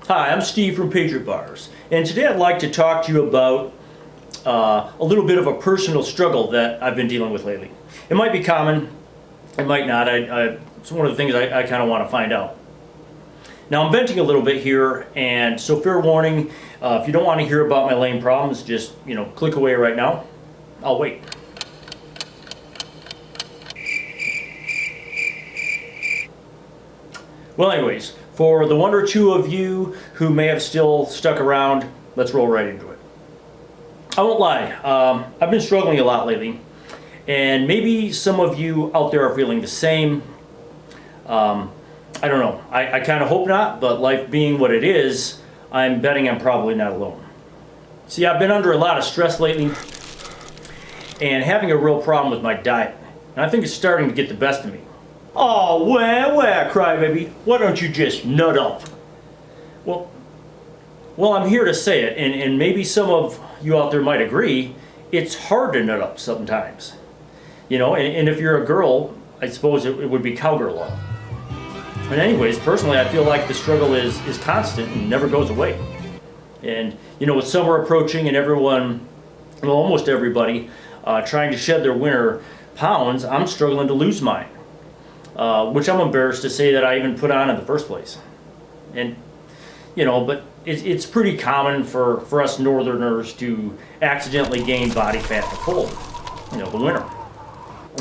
Hi, I'm Steve from Patriot Bars, and today I'd like to talk to you about a little bit of a personal struggle that I've been dealing with lately. It might be common, it might not. It's one of the things I kind of want to find out. Now I'm venting a little bit here, and so fair warning, if you don't want to hear about my lame problems, just click away right now. I'll wait. Well, anyways, for the one or two of you who may have still stuck around, let's roll right into it. I won't lie, I've been struggling a lot lately, and maybe some of you out there are feeling the same. I don't know, I kind of hope not, but life being what it is, I'm betting I'm probably not alone. See, I've been under a lot of stress lately, and having a real problem with my diet, and I think it's starting to get the best of me. Oh, well, crybaby, why don't you just nut up? Well, I'm here to say it, and maybe some of you out there might agree, it's hard to nut up sometimes. And if you're a girl, I suppose it would be cowgirl love. But anyways, personally, I feel like the struggle is constant and never goes away. And, with summer approaching and everyone, well, almost everybody, trying to shed their winter pounds, I'm struggling to lose mine. Which I'm embarrassed to say that I even put on in the first place. And, but it's pretty common for us northerners to accidentally gain body fat in the cold, the winter.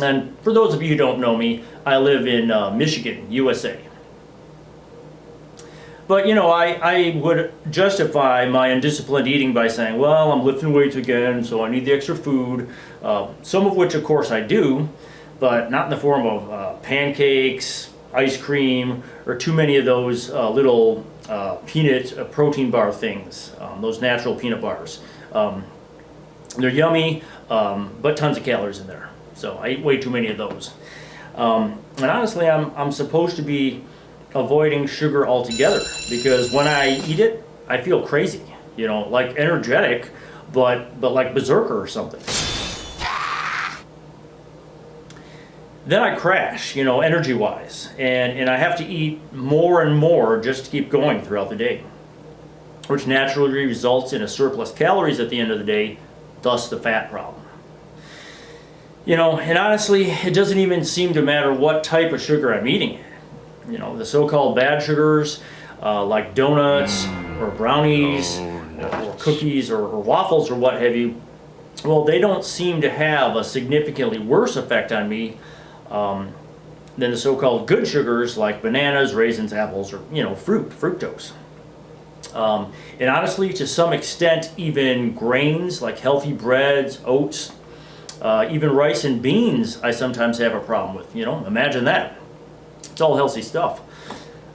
And for those of you who don't know me, I live in Michigan, USA. But, I would justify my undisciplined eating by saying, well, I'm lifting weights again, so I need the extra food, some of which, of course, I do, but not in the form of pancakes, ice cream, or too many of those little peanut protein bar things, those natural peanut bars. They're yummy, but tons of calories in there. So I eat way too many of those. And honestly, I'm supposed to be avoiding sugar altogether, because when I eat it, I feel crazy, like energetic, but like berserker or something. Then I crash, energy-wise, and I have to eat more and more just to keep going throughout the day, which naturally results in a surplus calories at the end of the day, thus the fat problem. And honestly, it doesn't even seem to matter what type of sugar I'm eating. The so-called bad sugars, like donuts or brownies or cookies or waffles or what have you, well, they don't seem to have a significantly worse effect on me than the so-called good sugars like bananas, raisins, apples, or fructose. And honestly, to some extent, even grains like healthy breads, oats, even rice and beans, I sometimes have a problem with. Imagine that. It's all healthy stuff.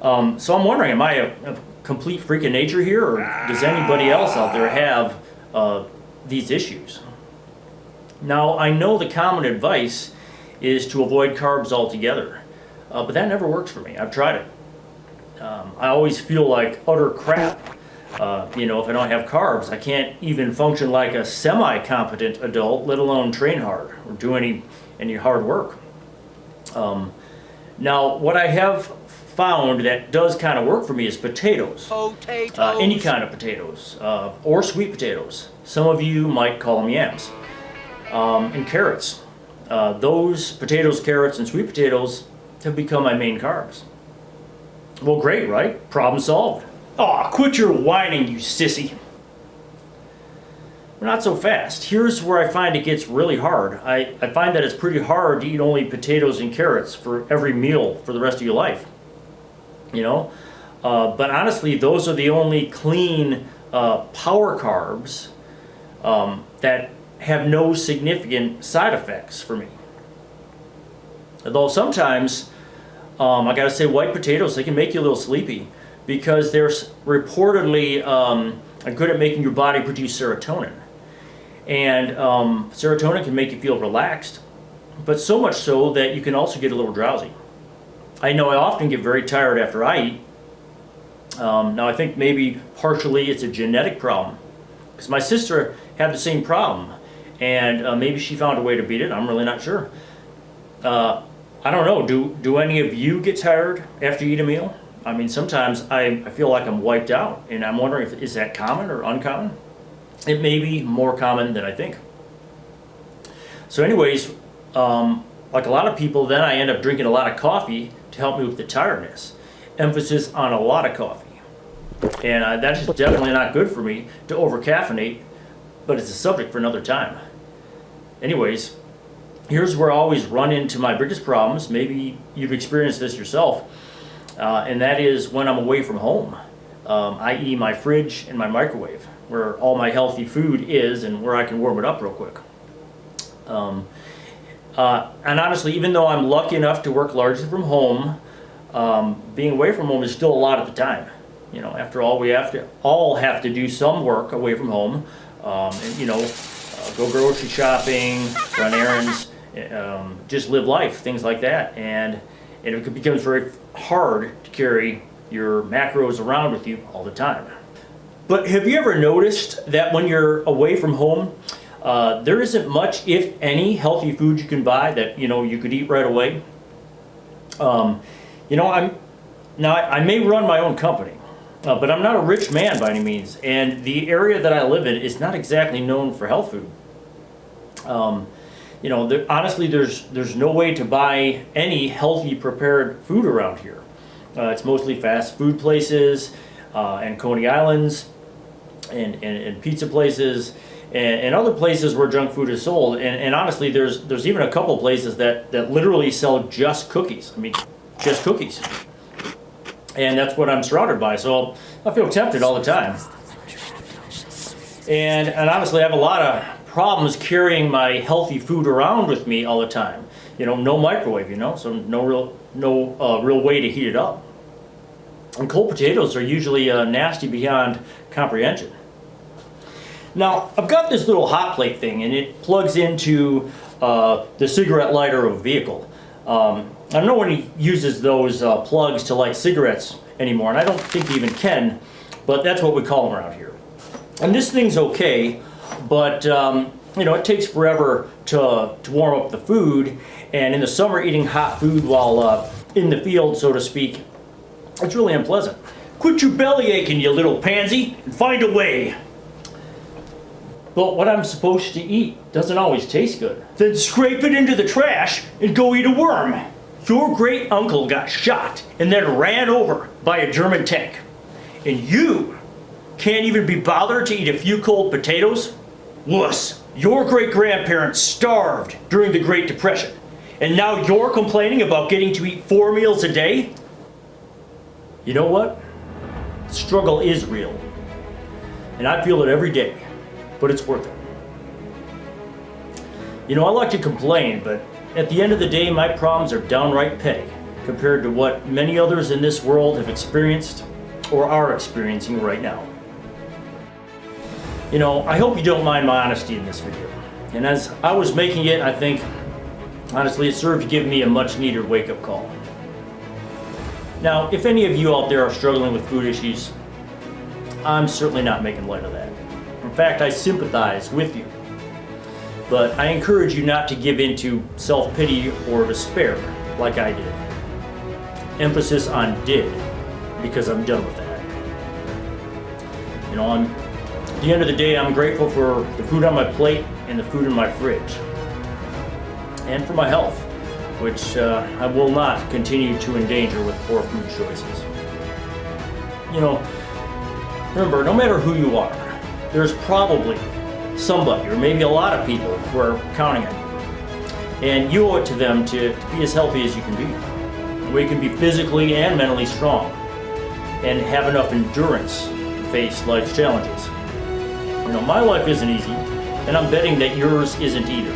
So I'm wondering, am I a complete freak of nature here, or does anybody else out there have these issues? Now, I know the common advice is to avoid carbs altogether. But that never works for me. I've tried it. I always feel like utter crap. If I don't have carbs, I can't even function like a semi-competent adult, let alone train hard or do any hard work. Now, what I have found that does kind of work for me is potatoes. Any kind of potatoes, or sweet potatoes. Some of you might call them yams. And carrots. Those potatoes, carrots, and sweet potatoes have become my main carbs. Well, great, right? Problem solved. Aw, quit your whining, you sissy. But not so fast. Here's where I find it gets really hard. I find that it's pretty hard to eat only potatoes and carrots for every meal for the rest of your life. But honestly, those are the only clean power carbs that have no significant side effects for me. Although sometimes, I gotta say, white potatoes, they can make you a little sleepy because they're reportedly good at making your body produce serotonin. And serotonin can make you feel relaxed, but so much so that you can also get a little drowsy. I know I often get very tired after I eat. Now I think maybe partially it's a genetic problem, because my sister had the same problem. And maybe she found a way to beat it. I'm really not sure. I don't know. Do any of you get tired after you eat a meal? I mean, sometimes I feel like I'm wiped out, and I'm wondering if is that common or uncommon? It may be more common than I think. So anyways, like a lot of people, then I end up drinking a lot of coffee to help me with the tiredness. Emphasis on a lot of coffee. And that's just definitely not good for me to over-caffeinate, but it's a subject for another time. Anyways, here's where I always run into my biggest problems. Maybe you've experienced this yourself, and that is when I'm away from home, i.e. my fridge and my microwave, where all my healthy food is and where I can warm it up real quick. And honestly, even though I'm lucky enough to work largely from home, being away from home is still a lot at the time. You know, after all, we all have to do some work away from home, and go grocery shopping, run errands, just live life, things like that. And it becomes very hard to carry your macros around with you all the time. But have you ever noticed that when you're away from home, there isn't much, if any, healthy food you can buy that you could eat right away? I may run my own company, but I'm not a rich man by any means, and the area that I live in is not exactly known for health food. Honestly, there's no way to buy any healthy prepared food around here. It's mostly fast food places and Coney Islands and pizza places and other places where junk food is sold. And honestly, there's even a couple places that literally sell just cookies. I mean, just cookies. And that's what I'm surrounded by, so I feel tempted all the time. And honestly, I have a lot of problems carrying my healthy food around with me all the time. No microwave, so no real way to heat it up. And cold potatoes are usually nasty beyond comprehension. Now, I've got this little hot plate thing, and it plugs into the cigarette lighter of a vehicle. I don't know when he uses those plugs to light cigarettes anymore, and I don't think he even can, but that's what we call them around here. And this thing's okay, but it takes forever to warm up the food, and in the summer eating hot food while in the field, so to speak, it's really unpleasant. Quit your belly aching, you little pansy, and find a way. But what I'm supposed to eat doesn't always taste good. Then scrape it into the trash and go eat a worm. Your great uncle got shot and then ran over by a German tank. And you can't even be bothered to eat a few cold potatoes? Wuss, your great grandparents starved during the Great Depression. And now you're complaining about getting to eat 4 meals a day? You know what? The struggle is real. And I feel it every day. But it's worth it. I like to complain, but at the end of the day, my problems are downright petty compared to what many others in this world have experienced or are experiencing right now. I hope you don't mind my honesty in this video. And as I was making it, I think, honestly, it served to give me a much needed wake-up call. Now, if any of you out there are struggling with food issues, I'm certainly not making light of that. In fact, I sympathize with you. But I encourage you not to give in to self-pity or despair like I did. Emphasis on did, because I'm done with that. At the end of the day, I'm grateful for the food on my plate and the food in my fridge. And for my health, which I will not continue to endanger with poor food choices. Remember, no matter who you are, there's probably somebody, or maybe a lot of people, who are counting on you. And you owe it to them to be as healthy as you can be. Where you can be physically and mentally strong, and have enough endurance to face life's challenges. My life isn't easy, and I'm betting that yours isn't either.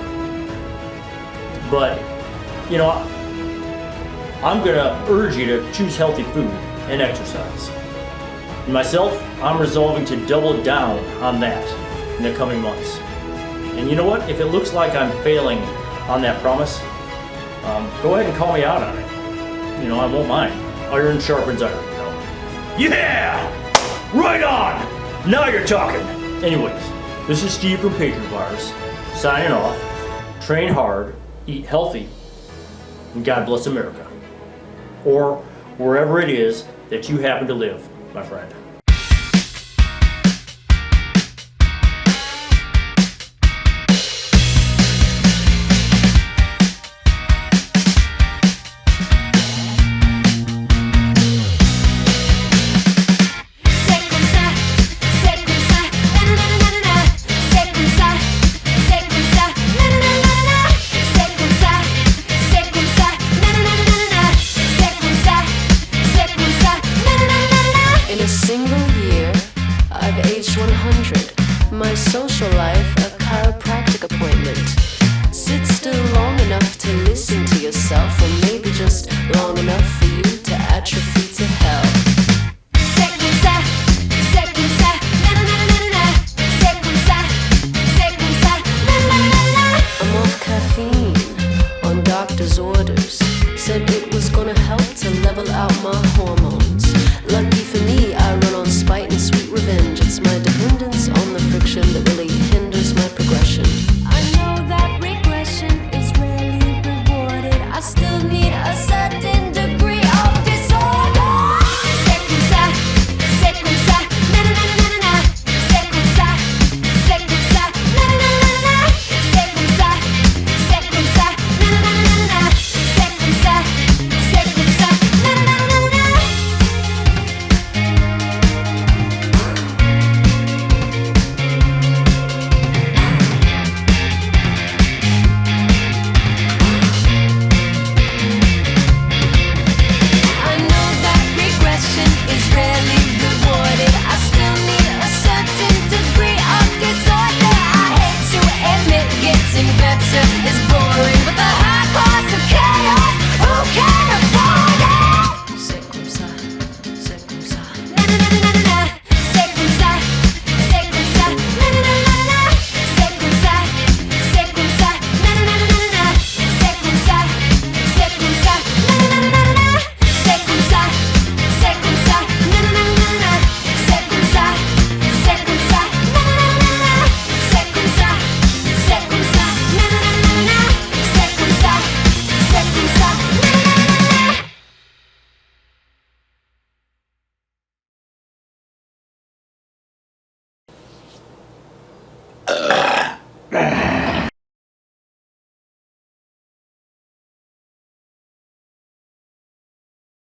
But, I'm gonna urge you to choose healthy food and exercise. And myself, I'm resolving to double down on that in the coming months. And you know what? If it looks like I'm failing on that promise, go ahead and call me out on it. I won't mind. Iron sharpens iron, Yeah! Right on! Now you're talking! Anyways, this is Steve from Patriot Bars, signing off. Train hard, eat healthy, and God bless America. Or wherever it is that you happen to live, my friend. My social life, a chiropractic appointment. Sit still long enough to listen to yourself, or maybe just long enough for you to atrophy to hell. I'm off caffeine on doctor's orders. Said it was gonna help to level out my hormones. Lucky for me, I run on spite and sweet revenge. It's my dependence on the friction that really hinders my progression. I know that regression is rarely rewarded. I still need a certain degree of disorder.